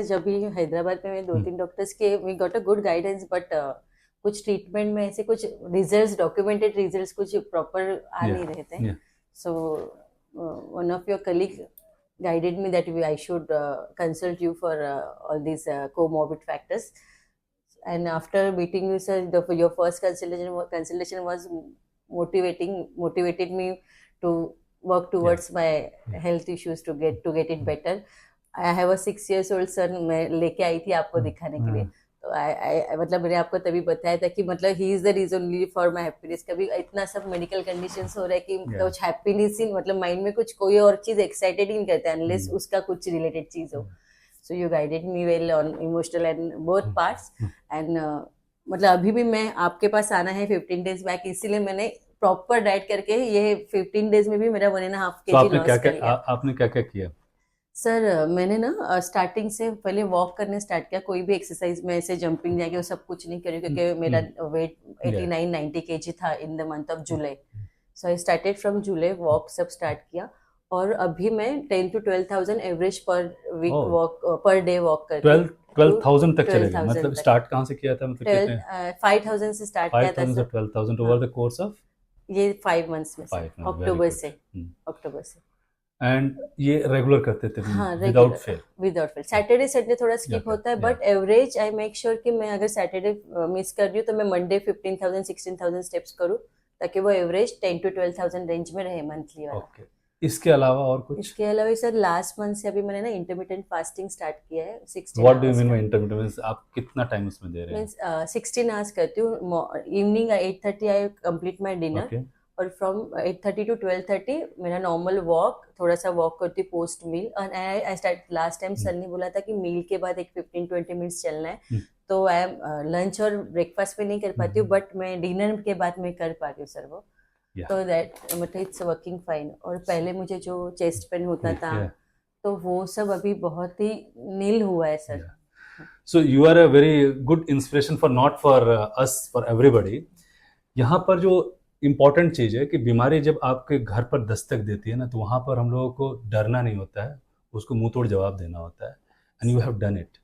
जब भी हैदराबाद में दो हम्म, तीन डॉक्टर्स के we got a good guidance, but कुछ ट्रीटमेंट में ऐसे कुछ रिजल्ट्स, डॉक्यूमेंटेड रिजल्ट्स कुछ प्रॉपर आ yeah, नहीं रहे थे. yeah. So one of your colleague guided me that I should consult you for all these comorbid factors. And after meeting you, sir, your first consultation was motivated me to work Yeah, towards my yeah. health issues to get it Mm, better. I have a 6 years old son, मैं लेके आई थी आपको mm, दिखाने के लिए. mm. तो आई मतलब मैंने आपको तभी बताया था कि मतलब ही is the reason only for my happiness. कभी इतना सब मेडिकल कंडीशंस हो रहा है कि Yeah. कुछ हैप्पीनेस ही मतलब माइंड में कुछ कोई और चीज एक्साइटेड ही नहीं करता अनलेस Mm, उसका कुछ रिलेटेड चीज हो. mm, so you guided me well on emotional and both mm, parts. mm. And मतलब अभी भी मैं आपके पास आना है 15 days बैक, इसीलिए मैंने प्रॉपर डाइट करके ये 15 days में भी मेरा 1.5 तो kg लॉस कर लिया. आपने क्या क्या किया? सर मैंने ना स्टार्टिंग से पहले वॉक करने स्टार्ट किया. कोई भी एक्सरसाइज में ऐसे जंपिंग जाके वो सब कुछ नहीं करी Mm, क्योंकि मेरा mm. Wait Yeah. 89-90 kg था in the month of Mm, July. So I started from July, mm. Walk सब स्टार्ट किया. और अभी मैं 10 to 12,000 average per week Oh, walk per day walk करती हूँ. 12,000 तक चले ट्वेल्व गए, थाउजेंड मतलब तक. स्टार्ट कहाँ से किया था, मतलब कितने? 5,000 से स्टार्ट किया था 5,000 से सर. 12,000 हाँ, ओवर द कोर्स ऑफ ये 5 months में सर, 5 मंथ, वेरी अक्टूबर से. गुड. अक्टूबर से. एंड ये रेगुलर करते थे हाँ, without regular fail? Without fail. Saturday Sunday थोड़ा या स्किप होता है, या but average I make sure कि मैं अगर सैटरडे मिस कर रही हूँ तो मैं मंडे 15,000 16,000 स्टेप्स करूँ, ताकि वो एवरेज 10 to 12,000 रेंज में रहे मंथली वाला. ओके. इसके अलावा और कुछ? इसके अलावा सर लास्ट मंथ से अभी मैंने ना इंटरमीडिएंट फास्टिंग स्टार्ट किया है 16 what do you hours mean का. By intermittence? आप कितना टाइम उसमें दे रहे हैं? मीन्स 16 आवर्स करती हूँ. Evening 8:30 I complete my dinner, okay. और फ्रॉम 8:30 to 12:30 मेरा नॉर्मल वॉक, थोड़ा सा वॉक करती हूँ पोस्ट मील. और I start last time sir ने बोला था कि मील के बाद एक 15-20 मिनट्स चलना है. तो आई एम लंच और ब्रेकफास्ट में नहीं कर पाती हूँ, बट मैं डिनर के बाद में कर पाती हूँ सर वो. या तो दैट मतलब इट्स वर्किंग फाइन. और पहले मुझे जो चेस्ट पेन होता था या तो वो सब अभी बहुत ही नील हुआ है sir. Yeah so you are a very good inspiration for not for us, for everybody. यहाँ पर जो इम्पोर्टेंट चीज़ है कि बीमारी जब आपके घर पर दस्तक देती है ना, तो वहाँ पर हम लोगों को डरना नहीं होता है, उसको मुंह तोड़ जवाब देना होता है. And you have done it.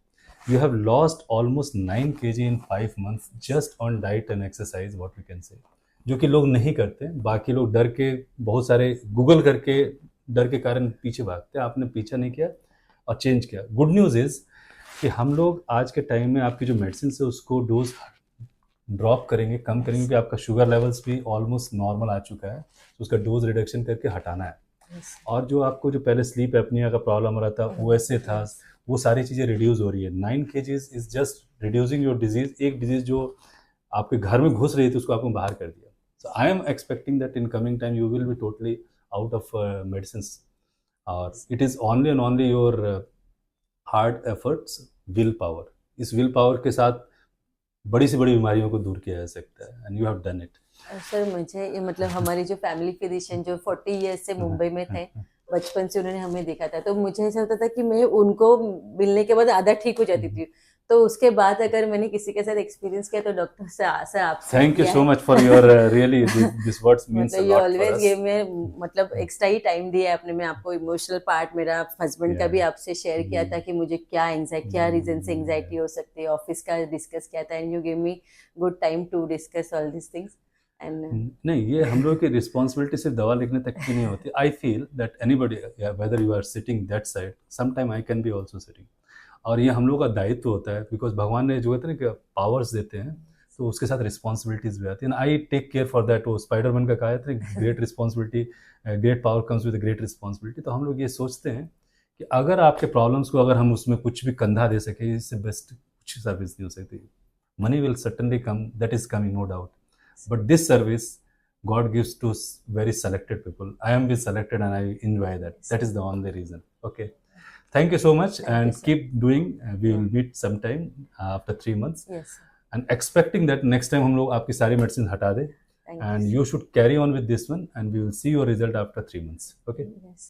You have lost almost 9 kg in 5 months just on diet and exercise, what we can say, जो कि लोग नहीं करते. बाकी लोग डर के, बहुत सारे गूगल करके डर के कारण पीछे भागते हैं. आपने पीछा नहीं किया और चेंज किया. गुड न्यूज़ इज़ कि हम लोग आज के टाइम में आपकी जो मेडिसिन है उसको डोज ड्रॉप करेंगे, कम करेंगे, क्योंकि आपका शुगर लेवल्स भी ऑलमोस्ट नॉर्मल आ चुका है, तो उसका डोज रिडक्शन करके हटाना है. और जो आपको जो पहले स्लीप एपनिया का प्रॉब्लम हो रहा था, वो ऐसे था, वो सारी चीज़ें रिड्यूस हो रही है. 9 kg is just reducing your disease. एक डिजीज जो आपके घर में घुस रही थी उसको आपने बाहर कर दिया. So I am expecting that in coming time you will be totally out of medicine. और it is only and only your hard efforts, will power. इस विल पावर के साथ बड़ी से बड़ी बीमारियों को दूर किया जा सकता है. And you have done it. Sir मुझे ये मतलब हमारी जो फैमिली फिजिशियन जो 40 years से मुंबई में थे, बचपन से उन्होंने हमें देखा था, तो मुझे ऐसा होता था कि मैं उनको मिलने के बाद आधा ठीक हो जाती थी. तो उसके बाद अगर मैंने किसी के साथ एक्सपीरियंस किया तो डॉक्टर से सर आपसे थैंक यू किया सो है. Much for your really this words means a मतलब you lot for always us. Give मैं मतलब एक्स्ट्रा ही टाइम दिया है आपने. मैं आपको इमोशनल पार्ट मेरा हस्बैंड का भी आपसे शेयर किया था कि मुझे क्या एंजाइटी, क्या रीजन से एंजाइटी हो सकती है, ऑफिस का डिस्कस किया था. And you give me good time to discuss all this things. एंड नहीं, ये हम लोग की रिस्पॉन्सिबिलिटी सिर्फ दवा लिखने तक की नहीं होती. I feel that anybody, whether you are sitting that side, some time I can be also sitting. और ये हम लोग का दायित्व होता है, बिकॉज भगवान ने जो कहते हैं ना कि पावर्स देते हैं, तो उसके साथ रिस्पॉन्सिबिलिटीज भी आती है. I take care for that. वो स्पाइडरमैन का कहा था, great responsibility, great power comes with great responsibility. तो हम लोग ये सोचते हैं कि अगर आपके प्रॉब्लम्स को अगर हम उसमें कुछ भी कंधा दे सके, इससे बेस्ट कुछ सर्विस नहीं हो सकती. Money will certainly come, that is coming, no doubt. But this service God gives to very selected people. I am being selected and I enjoy that. That is the only reason. Okay. Thank you so much. Thank you, And sir. keep doing. We will meet sometime after 3 months. yes, sir. And expecting that next time हम लोग आपकी सारी medicine हटा दे. Thank And you. you should carry on with this one and we will see your result after 3 months. Okay. Yes.